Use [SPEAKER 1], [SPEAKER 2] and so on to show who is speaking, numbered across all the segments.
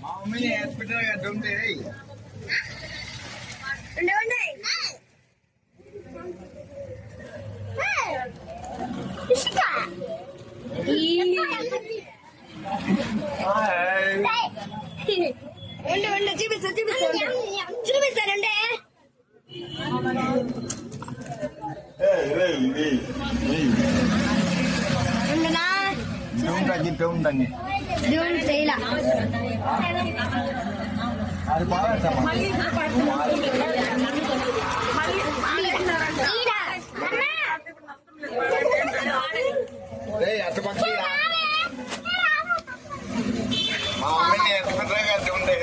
[SPEAKER 1] మమ్మీని హాస్పిటల్ కట్టుంటే
[SPEAKER 2] చూపిస్తానంటే
[SPEAKER 1] ఉందండి అది బాగా అటు పక్షి మా మమ్మీని హాస్పిటల్ కట్టుంటే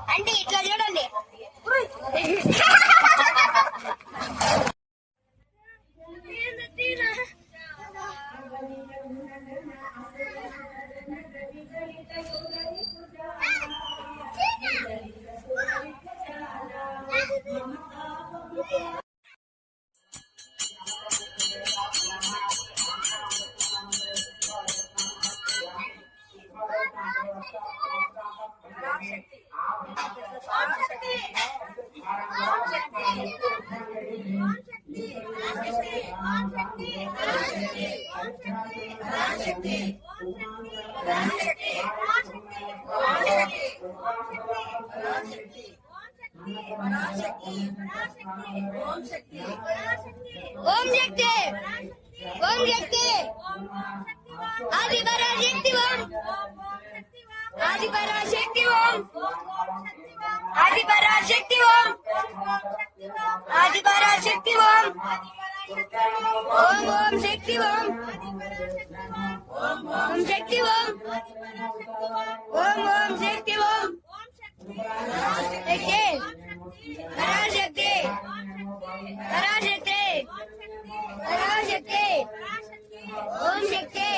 [SPEAKER 2] అంటే ఇట్లా చూడండి ఓం శక్తి ఆది పరాశక్తి ఓం ఆది పరాశక్తి ఓం ఆది పరాశక్తి ఓం ఆది పరాశక్తి ఓం ఓం ఓం శక్తి ఓం ఓం శక్తి ఓం ఓం ఓం శక్తి ఓం శక్తి పరాశక్తి పరాశక్తి పరాశక్తి ఓం శక్తి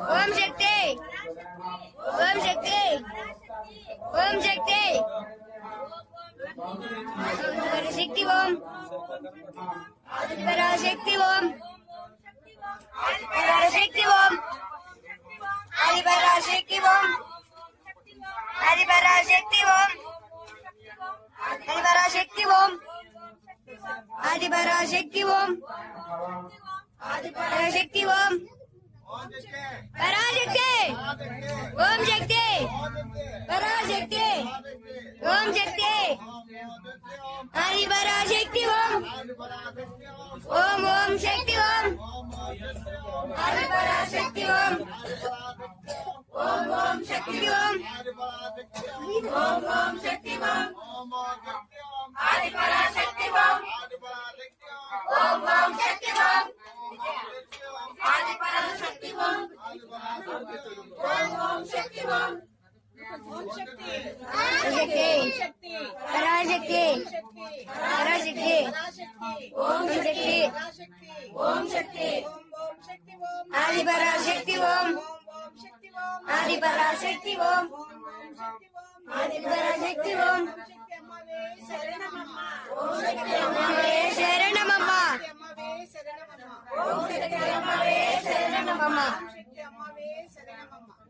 [SPEAKER 2] ఓం శక్తి ఓం శక్తి ఓం శక్తి పరాశక్తి ఓం పరాశక్తి ఓం పరాశక్తి ఓం ఆది పరాశక్తి ఓం ఆది పరాశక్తి ఓం ఆది పరాశక్తి ఓం ఆది పరాశక్తి ఓం ఆది పరాశక్తి ఓం పరాశక్తి ఓం శక్తి పరాశక్తి ఓం శక్తి ఆది పరాశక్తి ఓం ఓం ఓం శక్తి ఓం ఆది పరాశక్తి ఓం ఓం ఓం శక్తి ఓం ఓం ఓం శక్తి ఓం ఆది పరాశక్తి ఓం ఓం ఓం శక్తి ఓం ఆది పరాశక్తి ఓం ఓం ఓం శక్తి ఓం శక్తి పరాశక్తి పరాశక్తి ఓం శక్తి ఓం శక్తి ఆది పరాశక్తి ఓం ఆది పరాశక్తి ఓం ఆది పరాశక్తి ఓం ఓం శక్తి అమ్మవే శరణమమ్మ ఓం శక్తి అమ్మవే శరణమమ్మ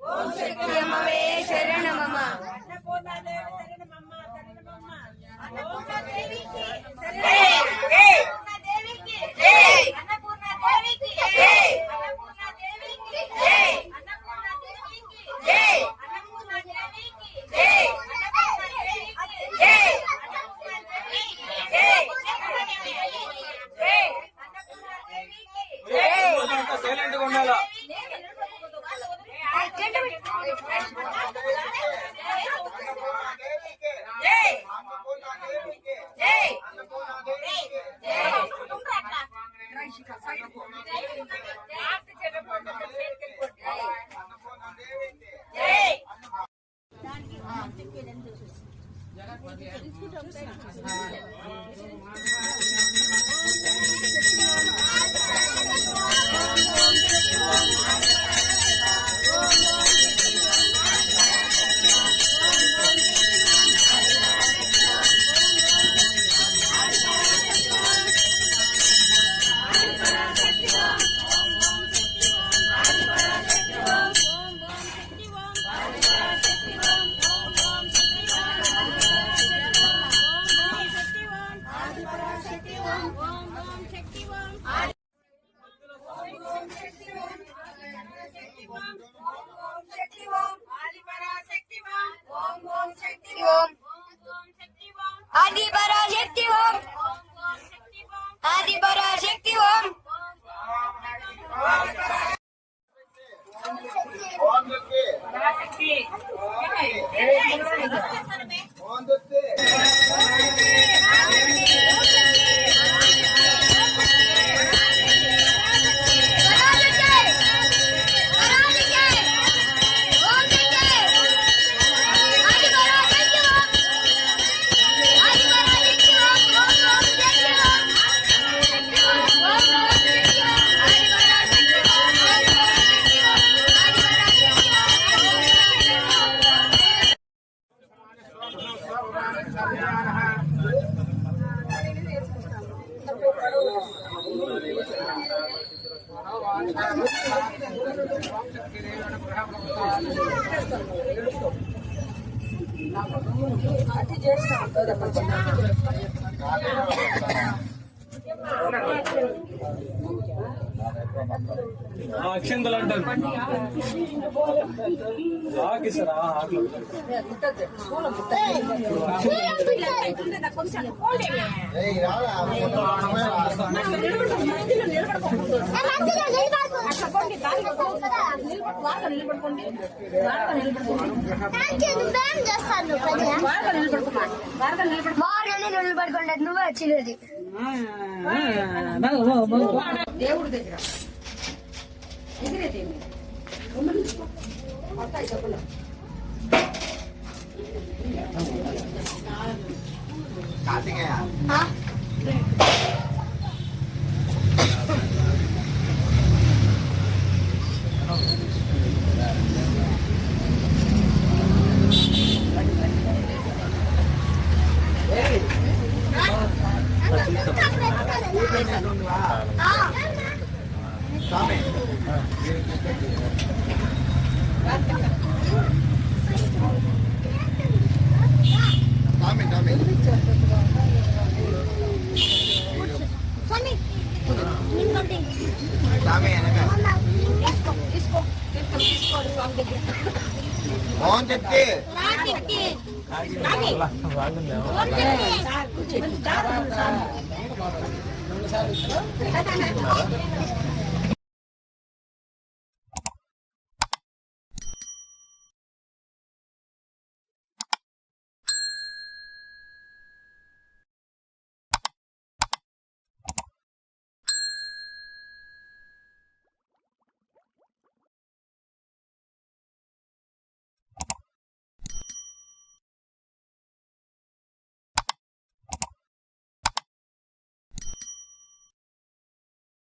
[SPEAKER 2] ఓం శక్తి అమ్మవే శరణమమ్మ
[SPEAKER 1] సైలెంట్గా ఉండాలా
[SPEAKER 2] జై
[SPEAKER 3] అక్షంతలు అంటారు ఆకిస్తారా ఆటలు
[SPEAKER 2] నిలబడుకోండి నువ్వు వచ్చినది దేవుడి దగ్గర
[SPEAKER 1] మోహన్ చెప్తే